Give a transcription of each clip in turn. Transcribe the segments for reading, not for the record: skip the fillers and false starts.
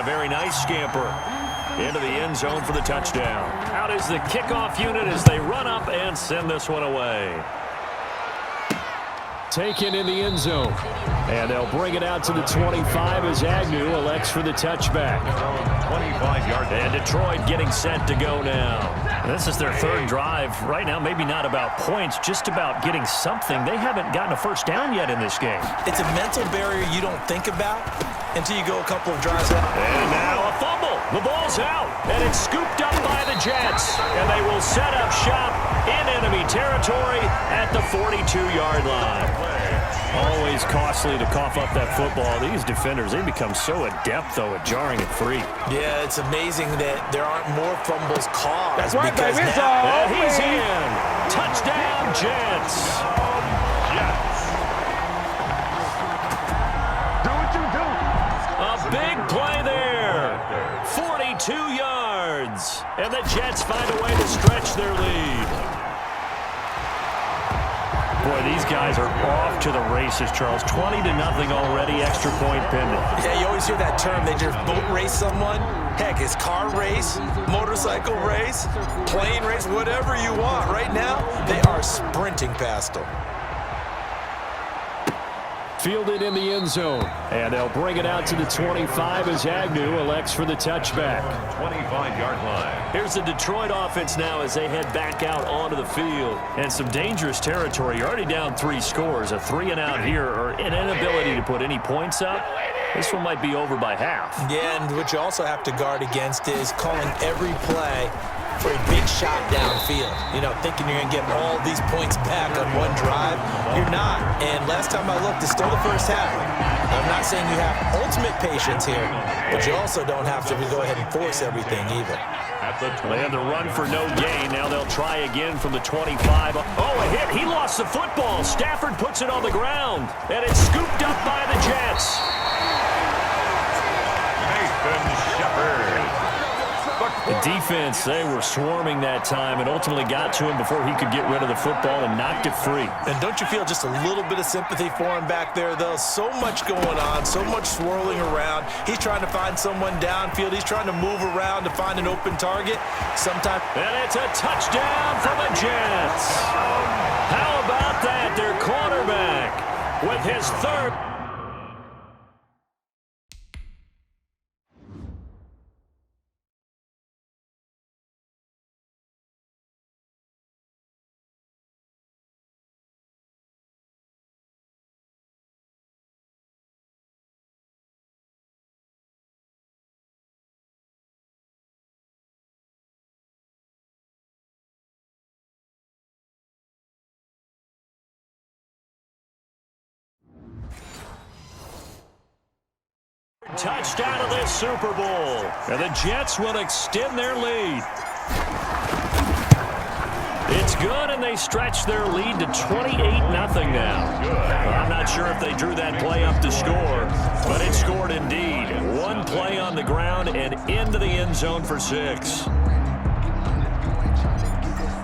very nice scamper into the end zone for the touchdown. Out is the kickoff unit as they run up and send this one away. Taken in the end zone. And they'll bring it out to the 25 as Agnew elects for the touchback. 25-yard. And Detroit getting set to go now. This is their third drive. Right now, maybe not about points, just about getting something. They haven't gotten a first down yet in this game. It's a mental barrier you don't think about until you go a couple of drives out. And now a fumble. The ball's out, and it's scooped up by the Jets. And they will set up shop in enemy territory at the 42-yard line. Always costly to cough up that football. These defenders, they become so adept, though, at jarring it free. Yeah, it's amazing that there aren't more fumbles caused. That's right, because baby. And he's in. Touchdown, Jets. Do what you do. A big play there. 42 yards. And the Jets find a way to stretch their lead. Boy, these guys are off to the races, Charles. 20-0 already, extra point pending. Yeah, you always hear that term. They just boat race someone. Heck, it's car race, motorcycle race, plane race, whatever you want. Right now, they are sprinting past them. Fielded in the end zone. And they'll bring it out to the 25 as Agnew elects for the touchback. 25-yard line. Here's the Detroit offense now as they head back out onto the field. And some dangerous territory. You're already down 3 scores. A 3-and-out here or an inability to put any points up. This one might be over by half. Yeah, and what you also have to guard against is calling every play for a big shot downfield. You know, thinking you're going to get all these points back on one drive. You're not. And last time I looked, it's still the first half. I'm not saying you have ultimate patience here, but you also don't have to go ahead and force everything either. They had the run for no gain. Now they'll try again from the 25. Oh, a hit. He lost the football. Stafford puts it on the ground. And it's scooped up by the Jets. Nathan Shepard. The defense, they were swarming that time and ultimately got to him before he could get rid of the football and knocked it free. And don't you feel just a little bit of sympathy for him back there, though? So much going on, so much swirling around. He's trying to find someone downfield. He's trying to move around to find an open target. Sometimes. And it's a touchdown for the Jets. How about that? Their quarterback with his third. Touchdown of this Super Bowl. And the Jets will extend their lead. It's good, and they stretch their lead to 28-0 now. I'm not sure if they drew that play up to score, but it scored indeed. One play on the ground and into the end zone for 6.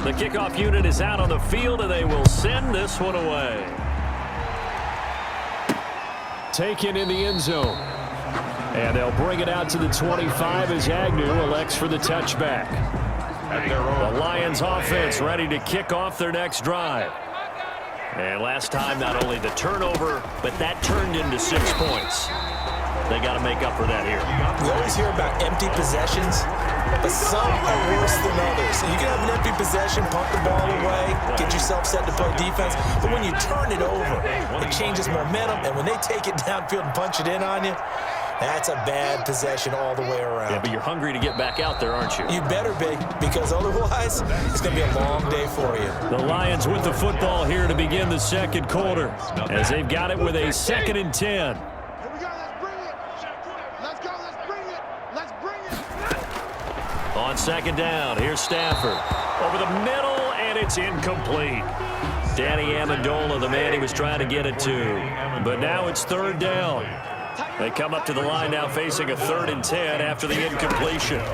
The kickoff unit is out on the field, and they will send this one away. Taken in the end zone. And they'll bring it out to the 25 as Agnew elects for the touchback. The Lions offense ready to kick off their next drive. And last time, not only the turnover, but that turned into 6 points. They got to make up for that here. We always hear about empty possessions, but some are worse than others. You can have an empty possession, pump the ball away, get yourself set to play defense, but when you turn it over, it changes momentum, and when they take it downfield and punch it in on you, that's a bad possession all the way around. Yeah, but you're hungry to get back out there, aren't you? You better be, because otherwise, it's going to be a long day for you. The Lions with the football here to begin the second quarter, as they've got it with a 2nd and 10. Here we go. Let's bring it. Let's go. Let's bring it. Let's bring it. On 2nd down, here's Stafford. Over the middle, and it's incomplete. Danny Amendola, the man he was trying to get it to. But now it's 3rd down. They come up to the line now facing a 3rd and 10 after the incompletion. And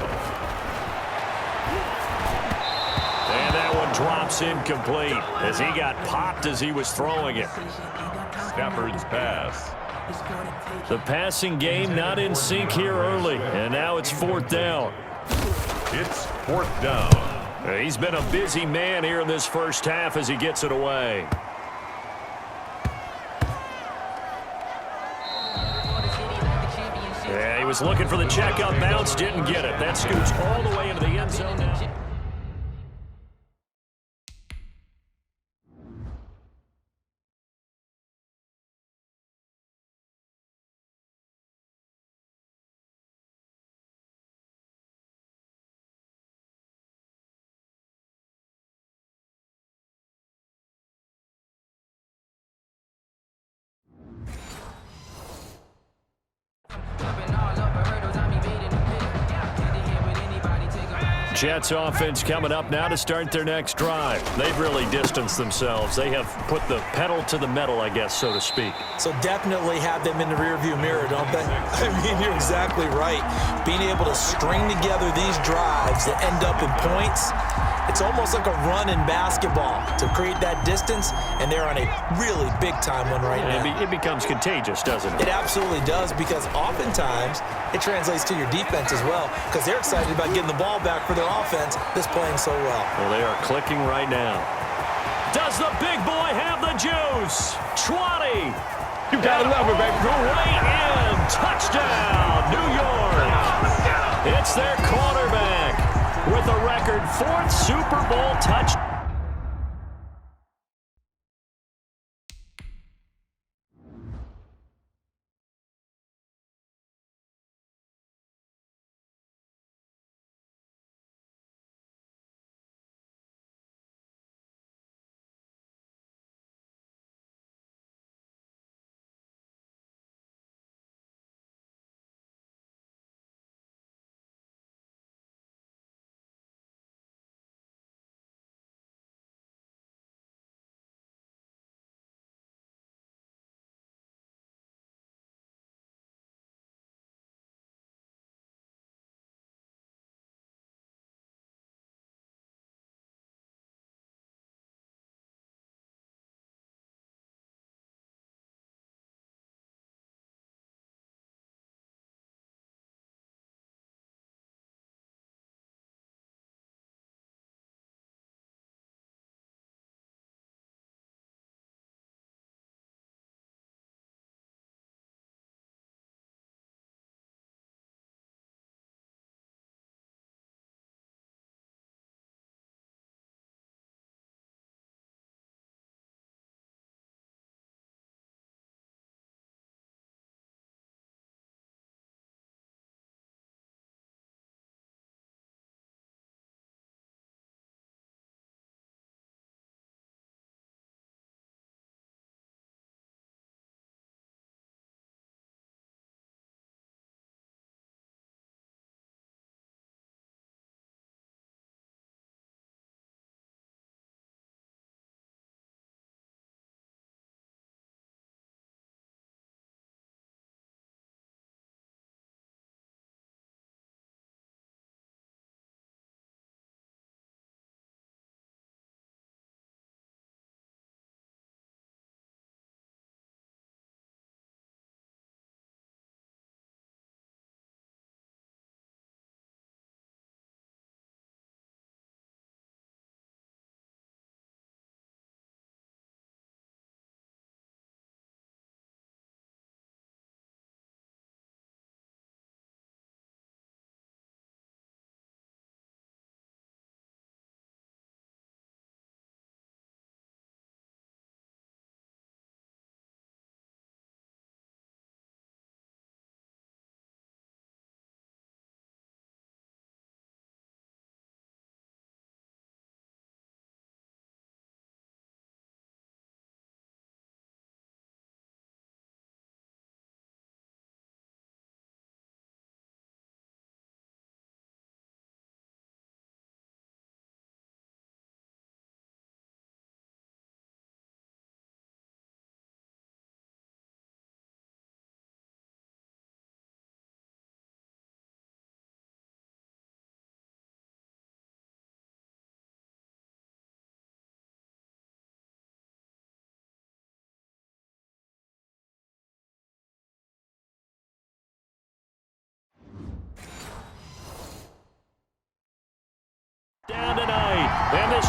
that one drops incomplete as he got popped as he was throwing it. Stafford's pass The passing game not in sync here early, and now it's 4th down. It's 4th down. He's been a busy man here in this first half as he gets it away. Yeah, he was looking for the checkup bounce, didn't get it. That scoots all the way into the end zone now. Jets offense coming up now to start their next drive. They've really distanced themselves. They have put the pedal to the metal, I guess, so to speak. So definitely have them in the rearview mirror, don't they? I mean, you're exactly right. Being able to string together these drives that end up in points, it's almost like a run in basketball to create that distance, and they're on a really big-time one right now. It becomes contagious, doesn't it? It absolutely does, because oftentimes it translates to your defense as well, because they're excited about getting the ball back for their offense that's playing so well. Well, they are clicking right now. Does the big boy have the juice? 20. You gotta love it, baby. Right in. Touchdown, New York. It's their quarterback with a record 4th Super Bowl touchdown.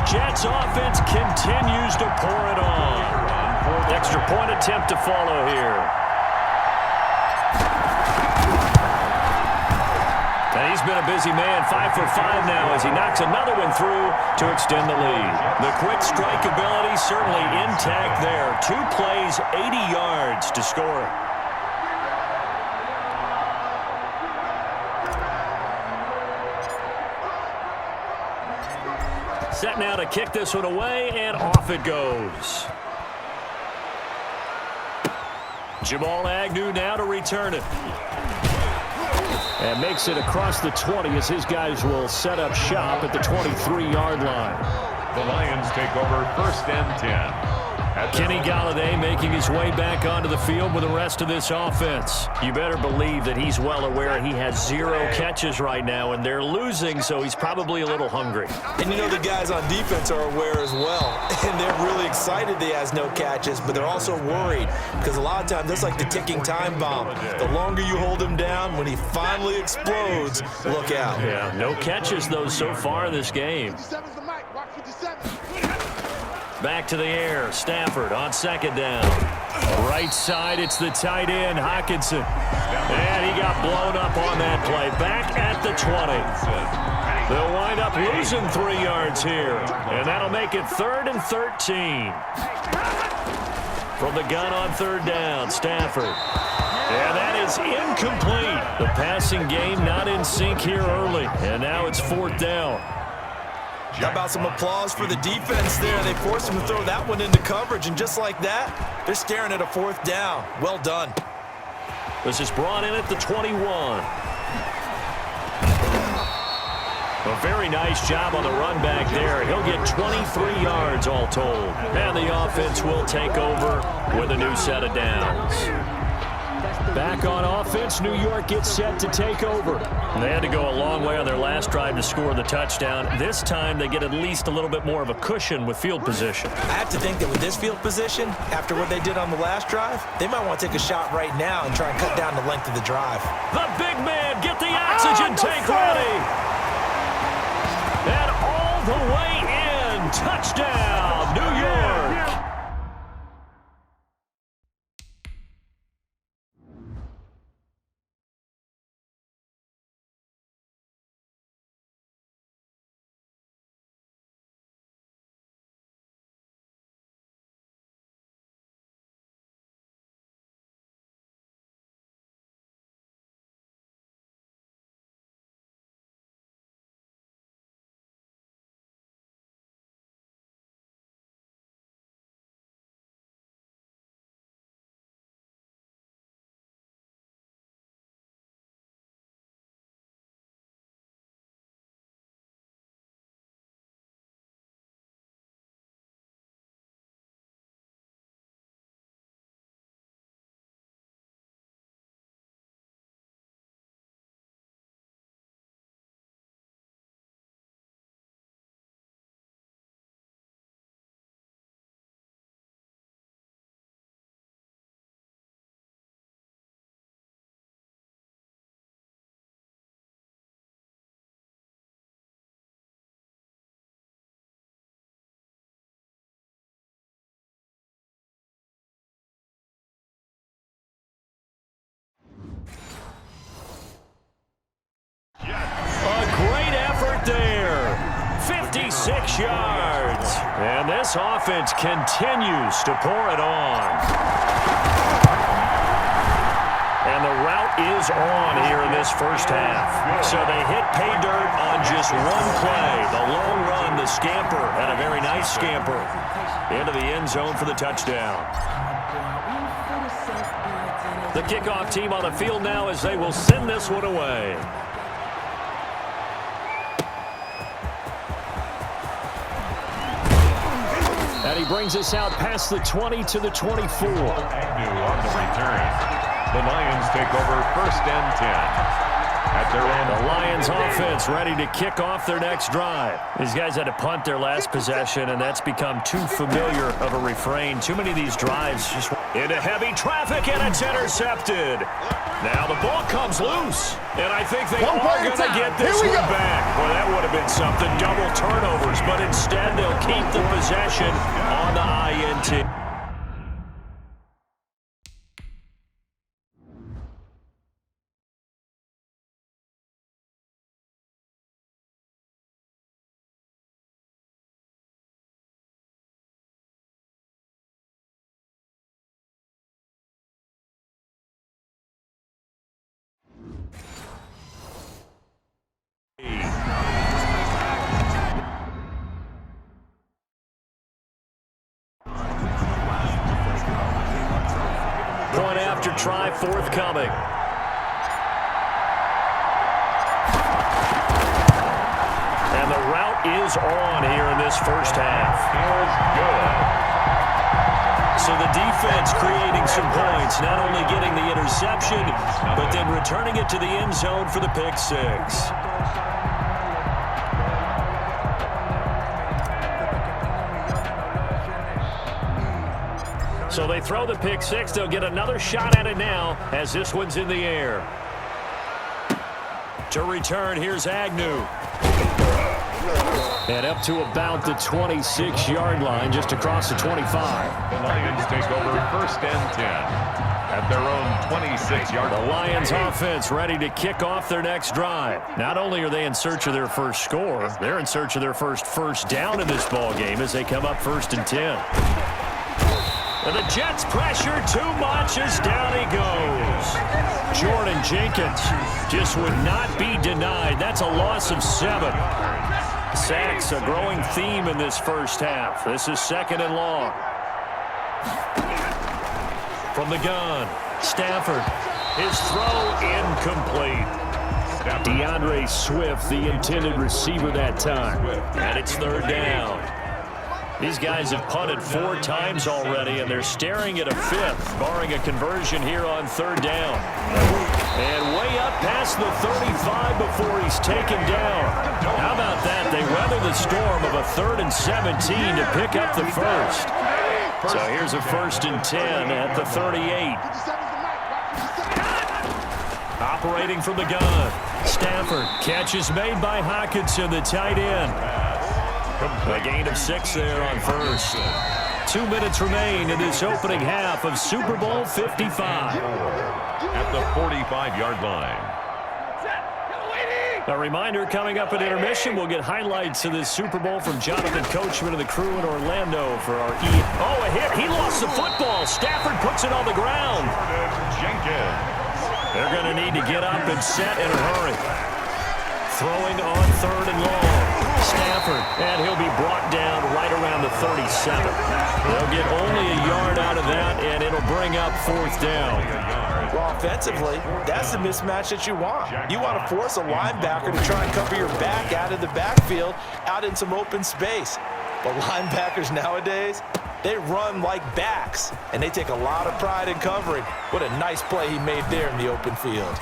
Jets offense continues to pour it on. Extra point attempt to follow here. And he's been a busy man, 5 for 5 now as he knocks another one through to extend the lead. The quick strike ability certainly intact there. 2 plays, 80 yards to score. Set now to kick this one away, and off it goes. Jamal Agnew now to return it. And makes it across the 20 as his guys will set up shop at the 23-yard line. The Lions take over 1st and 10. Kenny Golladay making his way back onto the field with the rest of this offense. You better believe that he's well aware he has 0 catches right now, and they're losing, so he's probably a little hungry. And you know the guys on defense are aware as well. And they're really excited he has no catches, but they're also worried because a lot of times that's like the ticking time bomb. The longer you hold him down, when he finally explodes, look out. Yeah, no catches, though, so far in this game. 57's the mic. Watch 57. Back to the air. Stafford on 2nd down. Right side, it's the tight end, Hockenson. And he got blown up on that play. Back at the 20. They'll wind up losing 3 yards here. And that'll make it 3rd and 13. From the gun on 3rd down, Stafford. And that is incomplete. The passing game not in sync here early. And now it's 4th down. How about some applause for the defense there? They forced him to throw that one into coverage, and just like that, they're staring at a 4th down. Well done. This is brought in at the 21. A very nice job on the run back there. He'll get 23 yards all told. And the offense will take over with a new set of downs. Back on offense, New York gets set to take over. They had to go a long way on their last drive to score the touchdown. This time, they get at least a little bit more of a cushion with field position. I have to think that with this field position, after what they did on the last drive, they might want to take a shot right now and try and cut down the length of the drive. The big man, get the oxygen tank ready. And all the way in. Touchdown, New York. A great effort there. 56 yards. And this offense continues to pour it on. And the route is on here in this first half. So they hit pay dirt on just one play. The long run, the scamper, and a very nice scamper into the end zone for the touchdown. The kickoff team on the field now as they will send this one away. And he brings us out past the 20 to the 24. Agnew on the return. The Lions take over 1st and 10. At their own. The Lions offense ready to kick off their next drive. These guys had to punt their last possession, and that's become too familiar of a refrain. Too many of these drives just into heavy traffic, and it's intercepted. Now the ball comes loose, and I think they are going to get this one back. Well, that would have been something, double turnovers, but instead they'll keep the possession on the INT. Point after try forthcoming. And the route is on here in this first half. Is good. So the defense creating some points, not only getting the interception, but then returning it to the end zone for the pick six. So they throw the pick six. They'll get another shot at it now as this one's in the air. To return, here's Agnew. And up to about the 26-yard line, just across the 25. The Lions take over first and 10 at their own 26-yard line. The Lions offense ready to kick off their next drive. Not only are they in search of their first score, they're in search of their first down in this ball game as they come up first and 10. And the Jets pressure too much as down he goes. Jordan Jenkins just would not be denied. That's a loss of 7. Sacks, a growing theme in this first half. This is second and long. From the gun, Stafford. His throw incomplete. DeAndre Swift, the intended receiver that time. And it's third down. These guys have punted 4 times already, and they're staring at a 5th, barring a conversion here on third down. And way up past the 35 before he's taken down. How about that? They weather the storm of a 3rd and 17 to pick up the first. So here's a 1st and 10 at the 38. Operating from the gun. Stafford. Catch is made by Hockenson, the tight end. A gain of 6 there on first. 2 minutes remain in this opening half of Super Bowl 55. At the 45-yard line. A reminder, coming up at intermission, we'll get highlights of this Super Bowl from Jonathan Coachman and the crew in Orlando for our Oh, a hit. He lost the football. Stafford puts it on the ground. Jenkins. They're going to need to get up and set in a hurry. Throwing on third and long. Stafford, and he'll be brought down right around the 37. They'll get only a yard out of that, and it'll bring up 4th down. Well, offensively, that's the mismatch that you want. You want to force a linebacker to try and cover your back out of the backfield, out in some open space. But linebackers nowadays, they run like backs, and they take a lot of pride in covering. What a nice play he made there in the open field.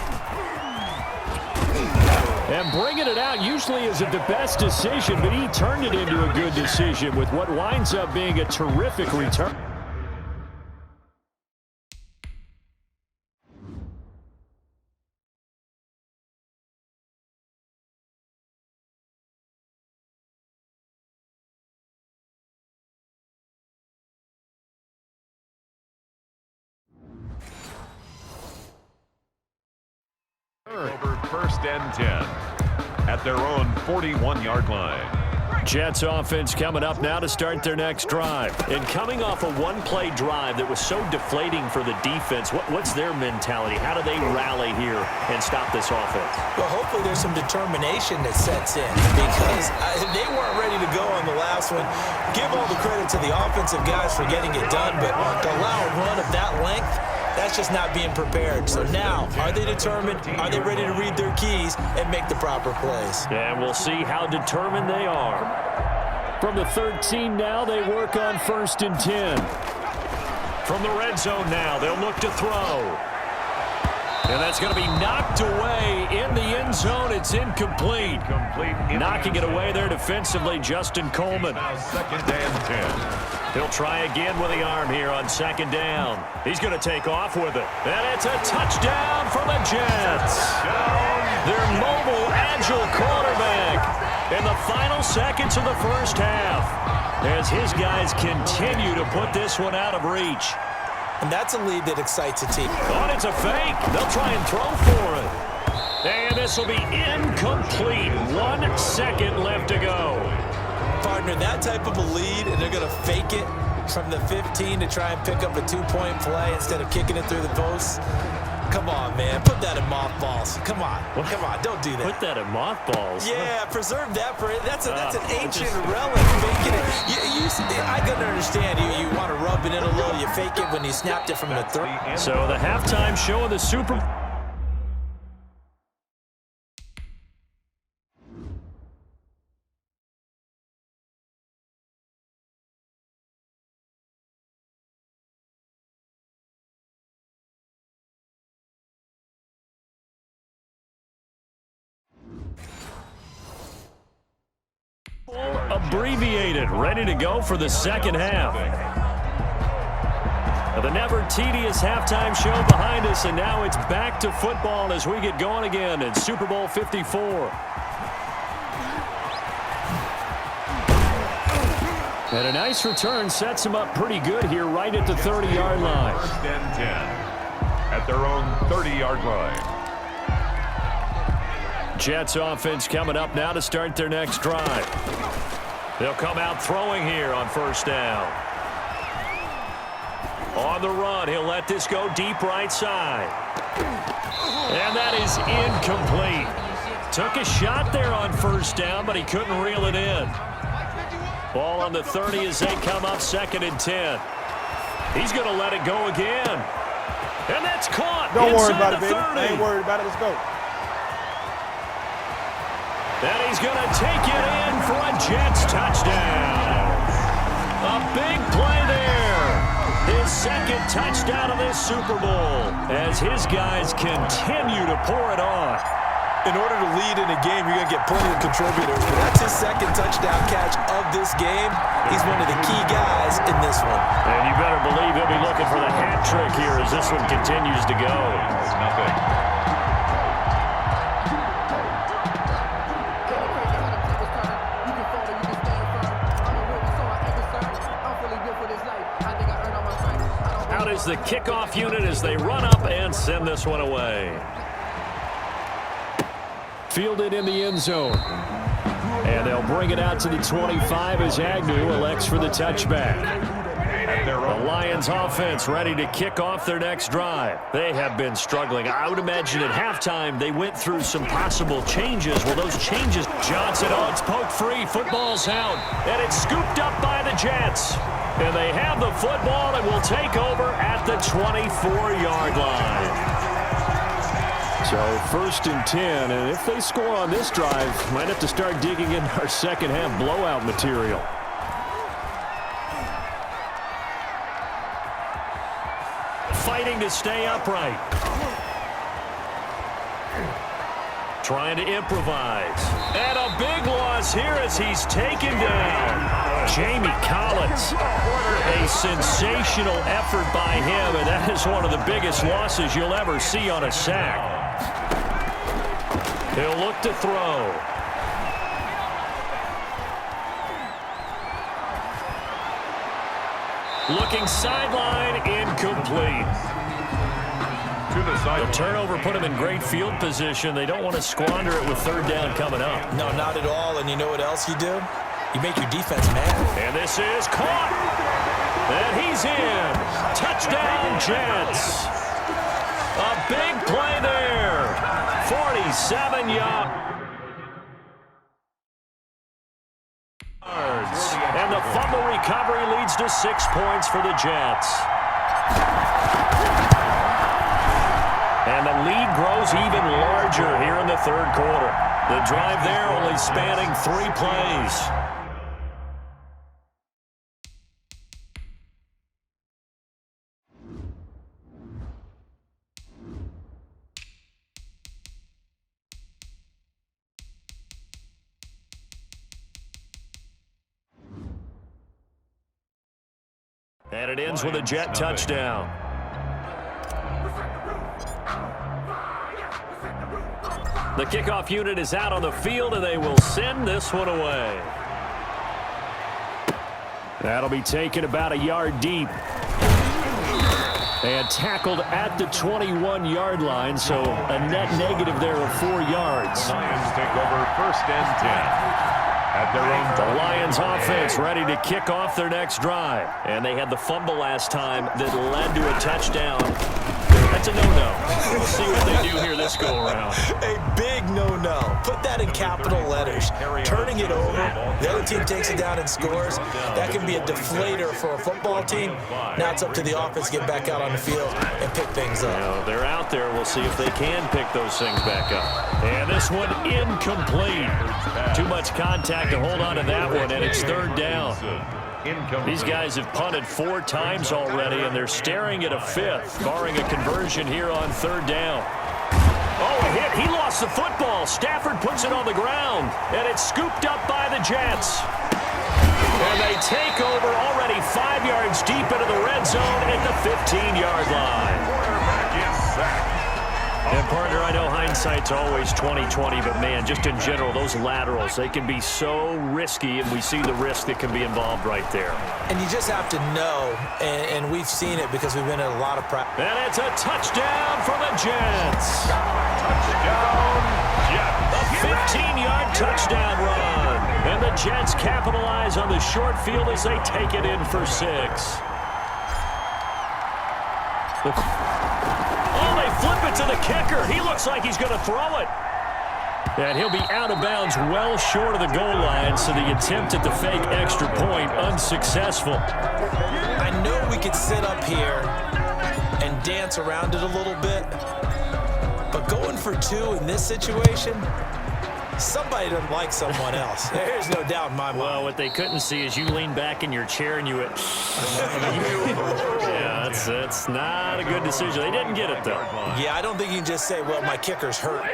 And bringing it out usually isn't the best decision, but he turned it into a good decision with what winds up being a terrific return. Over first and 10 at their own 41-yard line. Jets offense coming up now to start their next drive. And coming off a one-play drive that was so deflating for the defense, what's their mentality? How do they rally here and stop this offense? Well, hopefully there's some determination that sets in because they weren't ready to go on the last one. Give all the credit to the offensive guys for getting it done, but to allow a run of that length, that's just not being prepared. So now, are they determined? Are they ready to read their keys and make the proper plays? And we'll see how determined they are. From the 13 now, they work on 1st and 10. From the red zone now, they'll look to throw. And that's going to be knocked away in the end zone. It's incomplete. Knocking it away there defensively, Justin Coleman. Now 2nd and 10. He'll try again with the arm here on 2nd down. He's going to take off with it. And it's a touchdown for the Jets. Their mobile, agile quarterback in the final seconds of the first half, as his guys continue to put this one out of reach. And that's a lead that excites a team. Oh, it's a fake. They'll try and throw for it. And this will be incomplete. 1 second left to go. Partner, that type of a lead, and they're going to fake it from the 15 to try and pick up a 2-point play instead of kicking it through the posts. Come on, man. Put that in mothballs. Come on. Come on. Don't do that. Put that in mothballs. Yeah, preserve that for it. That's an ancient relic. Faking it. I can understand. You want to rub it in a little. You fake it when you snapped it from the throw. So the halftime show of the Super Bowl. Abbreviated, ready to go for the second half. The never tedious halftime show behind us, and now it's back to football as we get going again in Super Bowl 54. And a nice return sets them up pretty good here right at the 30-yard line. 1st and 10 at their own 30-yard line. Jets offense coming up now to start their next drive. They'll come out throwing here on 1st down. On the run, he'll let this go deep right side. And that is incomplete. Took a shot there on 1st down, but he couldn't reel it in. Ball on the 30 as they come up 2nd and 10. He's going to let it go again. And that's caught. Don't worry about it, baby. 30. I ain't worried about it. Let's go. And he's going to take it in for a Jets touchdown. A big play there. His 2nd touchdown of this Super Bowl as his guys continue to pour it on. In order to lead in a game, you're going to get plenty of contributors. But that's his 2nd touchdown catch of this game. He's one of the key guys in this one. And you better believe he'll be looking for the hat trick here as this one continues to go. It's nothing. Out is the kickoff unit as they run up and send this one away. Fielded in the end zone. And they'll bring it out to the 25 as Agnew elects for the touchback. The Lions offense ready to kick off their next drive. They have been struggling. I would imagine at halftime they went through some possible changes. Well, those changes, Johnson, it's poked free. Football's out. And it's scooped up by the Jets. And they have the football and will take over at the 24-yard line. So 1st and 10, and if they score on this drive, might have to start digging in our second half blowout material. Fighting to stay upright. Trying to improvise. And a big loss here as he's taken down. Jamie Collins. A sensational effort by him, and that is one of the biggest losses you'll ever see on a sack. He'll look to throw. Looking sideline, incomplete. The turnover put him in great field position. They don't want to squander it with 3rd down coming up. No, not at all. And you know what else you do? You make your defense mad. And this is caught. And he's in. Touchdown, Jets. A big play there. 47 yards. And the fumble recovery leads to 6 points for the Jets. And the lead grows even larger here in the 3rd quarter. The drive there only spanning 3 plays. And it ends with a Jet touchdown. The kickoff unit is out on the field, and they will send this one away. That'll be taken about a yard deep. And tackled at the 21-yard line, so a net negative there of 4 yards. The Lions take over 1st and 10. At their own the Lions offense ready to kick off their next drive. And they had the fumble last time that led to a touchdown. That's a no-no. We'll see what they do here this go-around. A big no-no. Put that in capital letters. Turning it over, the other team takes it down and scores. That can be a deflator for a football team. Now it's up to the offense to get back out on the field and pick things up. Now, they're out there. We'll see if they can pick those things back up. And this one incomplete. Too much contact to hold on to that one, and it's 3rd down. These guys have punted 4 times already, and they're staring at a 5th, barring a conversion here on 3rd down. Oh, a hit. He lost the football. Stafford puts it on the ground, and it's scooped up by the Jets. And they take over already 5 yards deep into the red zone at the 15-yard line. quarterback is sacked. And, partner, I know hindsight's always 20/20, but, man, just in general, those laterals, they can be so risky, and we see the risk that can be involved right there. And you just have to know, and we've seen it because we've been in a lot of practice. And it's a touchdown for the Jets. Touchdown, Jets. A 15-yard touchdown run. And the Jets capitalize on the short field as they take it in for 6. Flip it to the kicker. He looks like he's going to throw it. And he'll be out of bounds well short of the goal line, so the attempt at the fake extra point unsuccessful. I know we could sit up here and dance around it a little bit, but going for 2 in this situation, somebody doesn't like someone else. There's no doubt in my mind. Well, what they couldn't see is you lean back in your chair and you went, yeah, that's not a good decision. They didn't get it, though. Yeah, I don't think you can just say, well, my kicker's hurt.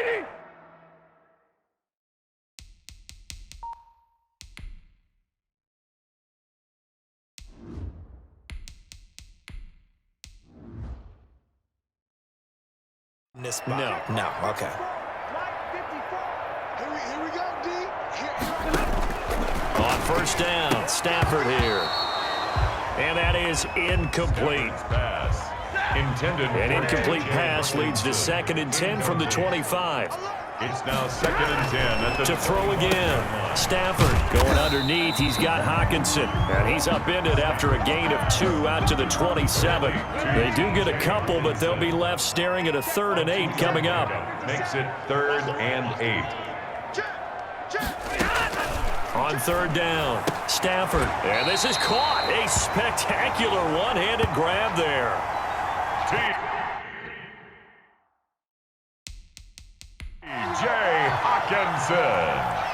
This spot. No, okay. Here we go, D. On 1st down, Stafford here. And that is incomplete. Pass. Intended. An incomplete pass leads to 2nd and 10 from the 25. It's now 2nd and 10 at the To throw again. Stafford going underneath. He's got Hawkinson. And he's upended after a gain of 2 out to the 27. They do get a couple, but they'll be left staring at a 3rd and 8 coming up. makes it 3rd and 8. On 3rd down, Stafford. And this is caught. A spectacular one-handed grab there. T.J. Hawkinson.